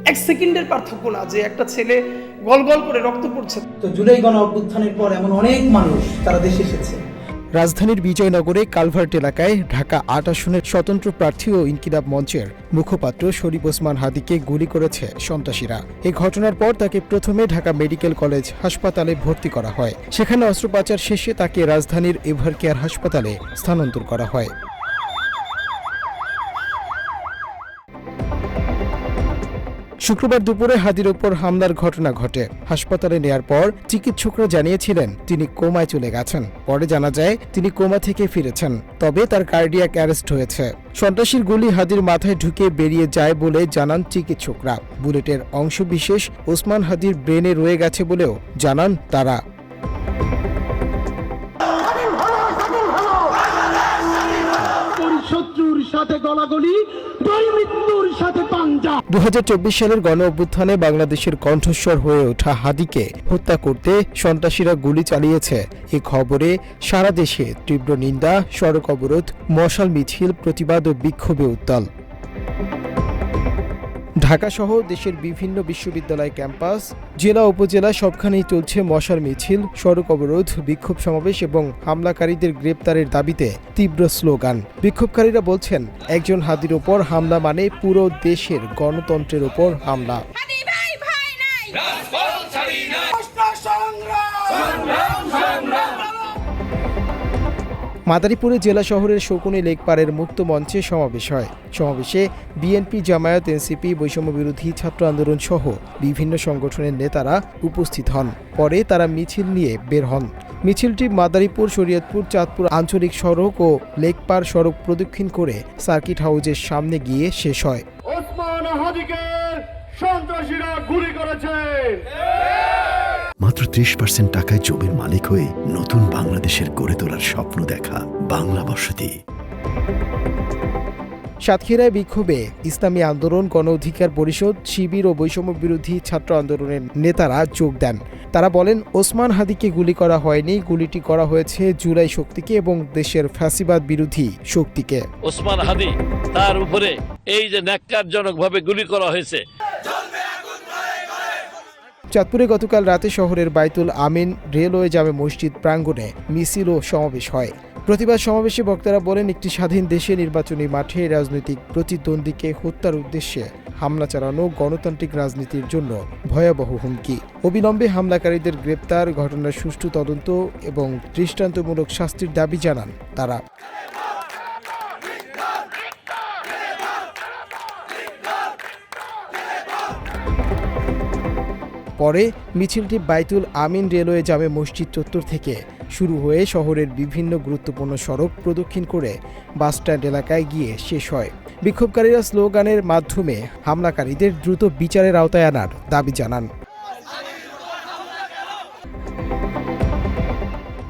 এক সেকেন্ডের পার্থক্য না যে একটা ছেলে গল গল করে রক্ত পড়ছে। তো জুলাই গণ অভ্যুত্থানের পর এমন অনেক মানুষ তারা দেশে এসেছে। রাজধানীর বিজয়নগরে কালভার্ট এলাকায় ঢাকা ৮ আসনের স্বতন্ত্র প্রার্থী ও ইনকিলাব মঞ্চের মুখপাত্র শরীফ ওসমান হাদিকে গুলি করেছে সন্ত্রাসীরা। এই ঘটনার পর তাকে প্রথমে ঢাকা মেডিকেল কলেজ হাসপাতালে ভর্তি করা হয়। সেখানে অস্ত্রোপচার শেষে তাকে রাজধানীর এভারকেয়ার হাসপাতালে স্থানান্তর করা হয়। শুক্রবার দুপুরে হাদির ওপর হামলার ঘটনা ঘটে। হাসপাতালে নেয়ার পর চিকিৎসকরা জানিয়েছিলেন তিনি কোমায় চলে গেছেন। পরে জানা যায় তিনি কোমা থেকে ফিরেছেন, তবে তার কার্ডিয়াক অ্যারেস্ট হয়েছে। সন্ত্রাসীর গুলি হাদির মাথায় ঢুকে বেরিয়ে যায় বলে জানান চিকিৎসকরা। বুলেটের অংশবিশেষ ওসমান হাদির ব্রেনে রয়ে গেছে বলেও জানান তারা। শত্রুর সাথে গলাগলি, মৃত্যুর সাথে পাঞ্জা। ২০২৪ সালের গণ অভ্যুত্থানে বাংলাদেশের কণ্ঠস্বর হয়ে ওঠা হাদিকে হত্যা করতে সন্ত্রাসীরা গুলি চালিয়েছে। এ খবরে সারা দেশে তীব্র নিন্দা, সড়ক অবরোধ, মশাল মিছিল, প্রতিবাদ ও বিক্ষোভে উত্তাল। ঢাকাসহ দেশের বিভিন্ন বিশ্ববিদ্যালয় ক্যাম্পাস, জেলা উপজেলা সবখানেই চলছে মশাল মিছিল, সড়ক অবরোধ, বিক্ষোভ সমাবেশ এবং হামলাকারীদের গ্রেপ্তারের দাবিতে তীব্র স্লোগান। বিক্ষোভকারীরা বলছেন, একজন হাদির ওপর হামলা মানে পুরো দেশের গণতন্ত্রের ওপর হামলা। মাদারীপুরে জেলা শহরের শকুনি লেকপাড়ের মুক্ত মঞ্চে সমাবেশ হয়। সমাবেশে বিএনপি, জামায়াত, এনসিপি, বৈষম্য বিরোধী ছাত্র আন্দোলন সহ বিভিন্ন সংগঠনের নেতারা উপস্থিত হন। পরে তারা মিছিল নিয়ে বের হন। মিছিলটি মাদারীপুর, শরীয়তপুর, চাঁদপুর আঞ্চলিক সড়ক ও লেকপাড় সড়ক প্রদক্ষিণ করে সার্কিট হাউসের সামনে গিয়ে শেষ হয়। ওসমান হাদিকে সন্ত্রাসীরা গুলি করেছে। মাত্র ৩০% টাকায় জমির মালিক হয়ে নতুন বাংলাদেশের গড়ে তোলার স্বপ্ন দেখা বাংলা বসতি। সাতক্ষীরায় বিক্ষোভে ইসলামী আন্দোলন, গণ অধিকার পরিষদ, শিবির ও বৈষম্য বিরোধী ছাত্র আন্দোলনের নেতারা যোগ দেন। তারা বলেন, ওসমান হাদিকে গুলি করা হয়নি, গুলিটি করা হয়েছে জুলাই শক্তিকে এবং দেশের ফ্যাসিবাদ বিরোধী শক্তিকে। ওসমান হাদি তার উপরে এই যে ন্যাক্কারজনকভাবে গুলি করা হয়েছে। চাঁদপুরে গতকাল রাতে শহরের বাইতুল আমিন রেলওয়ে জামে মসজিদ প্রাঙ্গণে মিছিল ও সমাবেশ হয়। প্রতিবাদ সমাবেশে বক্তারা বলেন, একটি স্বাধীন দেশে নির্বাচনী মাঠে রাজনৈতিক প্রতিদ্বন্দ্বীকে হত্যার উদ্দেশ্যে হামলা চালানো গণতান্ত্রিক রাজনীতির জন্য ভয়াবহ হুমকি। অবিলম্বে হামলাকারীদের গ্রেপ্তার, ঘটনার সুষ্ঠু তদন্ত এবং দৃষ্টান্তমূলক শাস্তির দাবি জানান তারা। পরে মিছিলটি বাইতুল আমিন রেলওয়ে জামে মসজিদ চত্বর থেকে শুরু হয়ে শহরের বিভিন্ন গুরুত্বপূর্ণ সড়ক প্রদক্ষিণ করে বাসস্ট্যান্ড এলাকায় গিয়ে শেষ হয়। বিক্ষোভকারীরা স্লোগানের মাধ্যমে হামলাকারীদের দ্রুত বিচারের আওতায় আনার দাবি জানান।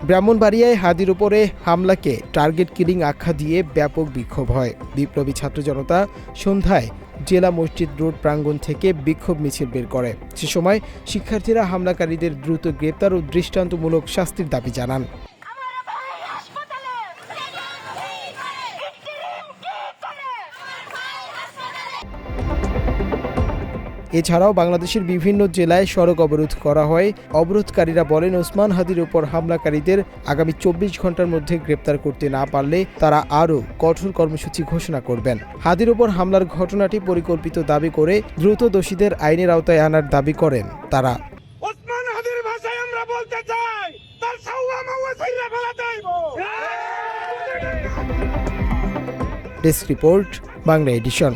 ব্রাহ্মণবাড়িয়ায় হাদির উপরে হামলাকে টার্গেট কিলিং আখ্যা দিয়ে ব্যাপক বিক্ষোভ হয়। বিপ্লবী ছাত্র জনতা সন্ধ্যায় জেলা মসজিদ রোড প্রাঙ্গণ থেকে বিক্ষোভ মিছিল বের করে। সে সময় শিক্ষার্থীরা হামলাকারীদের দ্রুত গ্রেপ্তার ও দৃষ্টান্তমূলক শাস্তির দাবি জানান। এছাড়াও বাংলাদেশের বিভিন্ন জেলায় সড়ক অবরোধ করা হয়। অবরোধকারীরা বলেন, ওসমান হাদির উপর হামলাকারীদের আগামী ২৪ ঘন্টার মধ্যে গ্রেপ্তার করতে না পারলে তারা আরও কঠোর কর্মসূচি ঘোষণা করবেন। হাদির উপর হামলার ঘটনাটি পরিকল্পিত দাবি করে দ্রুত দোষীদের আইনের আওতায় আনার দাবি করেন তারা। ওসমান হাদির ভাষায় আমরা বলতে চাই, তার সাওয়া মাওয়া ছাইরা ফেলাতে হইব। Desk report, Bangla addition.